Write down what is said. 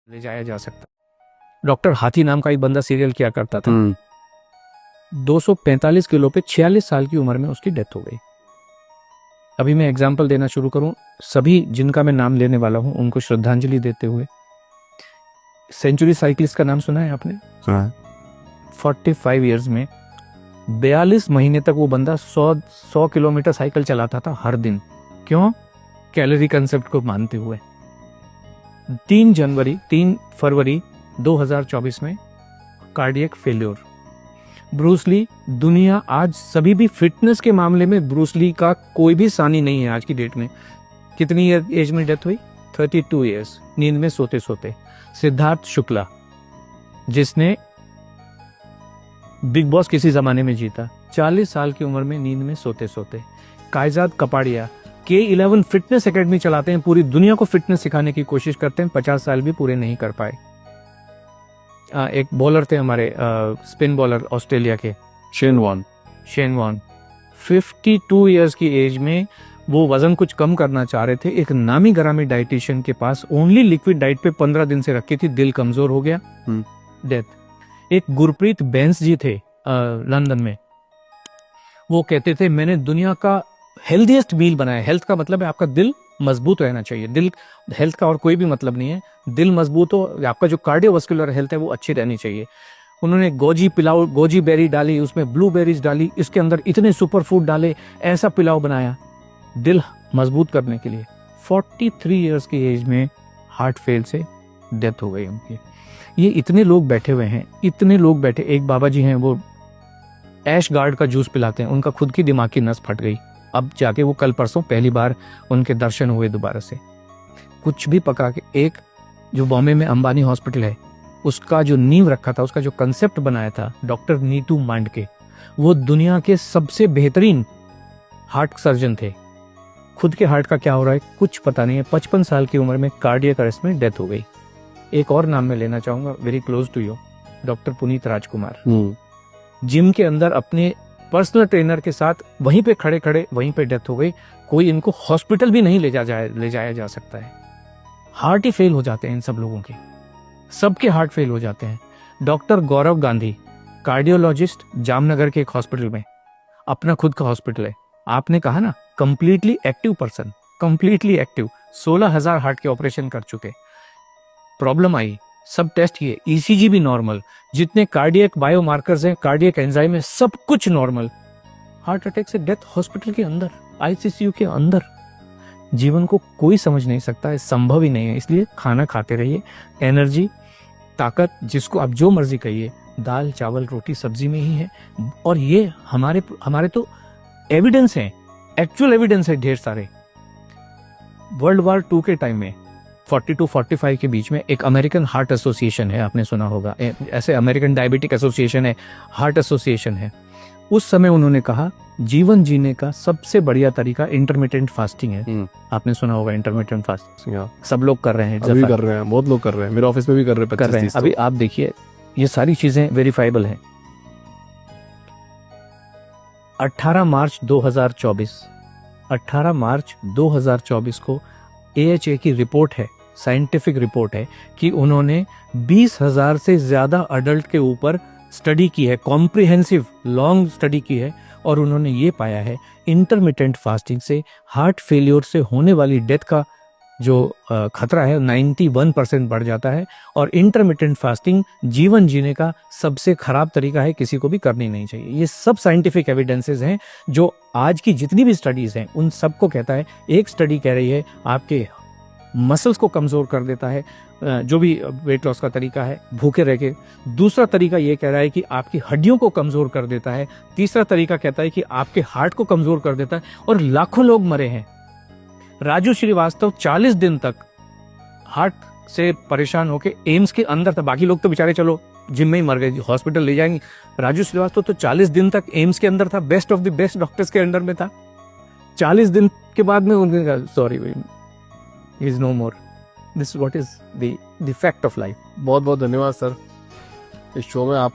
ले जाया जा सकता। डॉक्टर हाथी नाम का एक बंदा सीरियल किया करता था। 245 किलो पे 46 साल की उम्र में उसकी डेथ हो गई। अभी मैं एग्जाम्पल देना शुरू करूं, सभी जिनका मैं नाम लेने वाला हूं उनको श्रद्धांजलि देते हुए। सेंचुरी साइकिलिस्ट का नाम सुना है आपने? सुना है। 45 इयर्स में 42 महीने तक वो बंदा 100 किलोमीटर साइकिल चलाता था हर दिन। क्यों? कैलोरी कंसेप्ट को मानते हुए। 3 फरवरी 2024 में कार्डियक फेल्योर। ब्रूस ली, दुनिया आज सभी भी फिटनेस के मामले में ब्रूस ली का कोई भी सानी नहीं है आज की डेट में। कितनी एज में डेथ हुई? 32 इयर्स, नींद में सोते सोते। सिद्धार्थ शुक्ला, जिसने बिग बॉस किसी जमाने में जीता, 40 साल की उम्र में नींद में सोते सोते। कायजाद कपाड़िया K11 फिटनेस एकेडमी चलाते हैं, पूरी दुनिया को फिटनेस सिखाने की कोशिश करते हैं, 50 साल भी पूरे नहीं कर पाए। एक बॉलर थे हमारे, स्पिन बॉलर ऑस्ट्रेलिया के, शेन वॉर्न 52 इयर्स की एज में वो वजन कुछ कम करना चाह रहे थे। एक नामी गरामी डाइटिशियन के पास ओनली लिक्विड डाइट पे 15 दिन से रखी थी, दिल कमजोर हो गया, डेथ। एक गुरप्रीत बैंस जी थे लंदन में, वो कहते थे मैंने दुनिया का हेल्दीएस्ट मील बनाया। हेल्थ का मतलब है आपका दिल मजबूत रहना चाहिए। दिल, हेल्थ का और कोई भी मतलब नहीं है। दिल मजबूत हो, आपका जो कार्डियोवास्कुलर हेल्थ है वो अच्छी रहनी चाहिए। उन्होंने गोजी पिलाओ, गोजी बेरी डाली, उसमें ब्लूबेरीज डाली, इसके अंदर इतने सुपर फूड डाले, ऐसा पिलाओ बनाया दिल मजबूत करने के लिए। 43 इयर्स की एज में हार्ट फेल से डेथ हो गई उनकी। ये इतने लोग बैठे हुए हैं, इतने लोग बैठे। एक बाबा जी हैं, वो ऐश गार्ड का जूस पिलाते हैं, उनका खुद की दिमाग की नस फट गई। अब जाके वो कल परसों पहली बार उनके दर्शन हुए दोबारा से। कुछ भी पका के, एक जो बॉम्बे में अंबानी हॉस्पिटल है, उसका जो नींव रखा था, उसका जो कंसेप्ट बनाया था डॉक्टर नीतू मांडके, वो दुनिया के सबसे बेहतरीन हार्ट सर्जन थे। खुद के हार्ट का क्या हो रहा है कुछ पता नहीं है। 55 साल की उम्र में कार्डियक अरेस्ट में डेथ हो गई। एक और नाम मैं लेना चाहूंगा, very close to you, doctor Puneeth Rajkumar. Gym के अंदर अपने पर्सनल ट्रेनर के साथ वहीं पे खड़े खड़े वहीं पे डेथ हो गई। कोई इनको हॉस्पिटल भी नहीं ले जाया जा सकता है। हार्ट ही फेल हो जाते हैं इन सब लोगों के, सबके हार्ट फेल हो जाते हैं। डॉक्टर गौरव गांधी, कार्डियोलॉजिस्ट, जामनगर के एक हॉस्पिटल में, अपना खुद का हॉस्पिटल है। आपने कहा ना completely active person, completely active, 16,000 heart के ऑपरेशन कर चुके। प्रॉब्लम आई, सब टेस्ट किए, ईसीजी भी नॉर्मल, जितने कार्डियक बायोमार्कर्स हैं, कार्डियक एंजाइम है, सब कुछ नॉर्मल। हार्ट अटैक से डेथ हॉस्पिटल के अंदर, आईसीयू के अंदर। जीवन को कोई समझ नहीं सकता है, संभव ही नहीं है। इसलिए खाना खाते रहिए, एनर्जी, ताकत, जिसको आप जो मर्जी कहिए, दाल चावल रोटी सब्जी में ही है। और ये हमारे तो एविडेंस है, एक्चुअल एविडेंस है ढेर सारे। वर्ल्ड वॉर 2 के टाइम में 40-45 के बीच में एक अमेरिकन हार्ट एसोसिएशन है, आपने सुना होगा, ऐसे अमेरिकन डायबिटिक एसोसिएशन है, हार्ट एसोसिएशन है। उस समय उन्होंने कहा जीवन जीने का सबसे बढ़िया तरीका इंटरमिटेंट फास्टिंग है। आपने सुना होगा इंटरमिटेंट फास्टिंग, सब लोग कर रहे हैं, अभी कर रहे हैं, बहुत लोग कर रहे हैं, मेरे ऑफिस में भी कर रहे हैं। अभी आप देखिए, ये सारी चीजें वेरीफाइबल हैं। 18 मार्च 2024 को AHA की रिपोर्ट है, साइंटिफिक रिपोर्ट है, कि उन्होंने 20,000 से ज्यादा अडल्ट के ऊपर स्टडी की है, कॉम्प्रिहेंसिव लॉन्ग स्टडी की है, और उन्होंने ये पाया है इंटरमिटेंट फास्टिंग से हार्ट फेलियर से होने वाली डेथ का जो खतरा है 91% बढ़ जाता है। और इंटरमिटेंट फास्टिंग जीवन जीने का सबसे खराब तरीका है, किसी को भी करनी नहीं चाहिए। ये सब साइंटिफिक एविडेंसेस हैं, जो आज की जितनी भी स्टडीज हैं उन सबको कहता है। एक स्टडी कह रही है आपके मसल्स को कमजोर कर देता है, जो भी वेट लॉस का तरीका है, भूखे रह के। दूसरा तरीका ये कह रहा है कि आपकी हड्डियों को कमजोर कर देता है। तीसरा तरीका कहता है कि आपके हार्ट को कमजोर कर देता है। और लाखों लोग मरे हैं। राजू श्रीवास्तव 40 दिन तक हार्ट से परेशान होकर एम्स के अंदर था। बाकी लोग तो बेचारे चलो जिम में ही मर गए, हॉस्पिटल ले जाएंगे। राजू श्रीवास्तव तो 40 दिन तक एम्स के अंदर था, best of the best doctors के अंडर में था। 40 दिन के बाद में उन्होंने कहा sorry, is no more. This what is the fact of life. बहुत बहुत धन्यवाद सर, इस शो में आप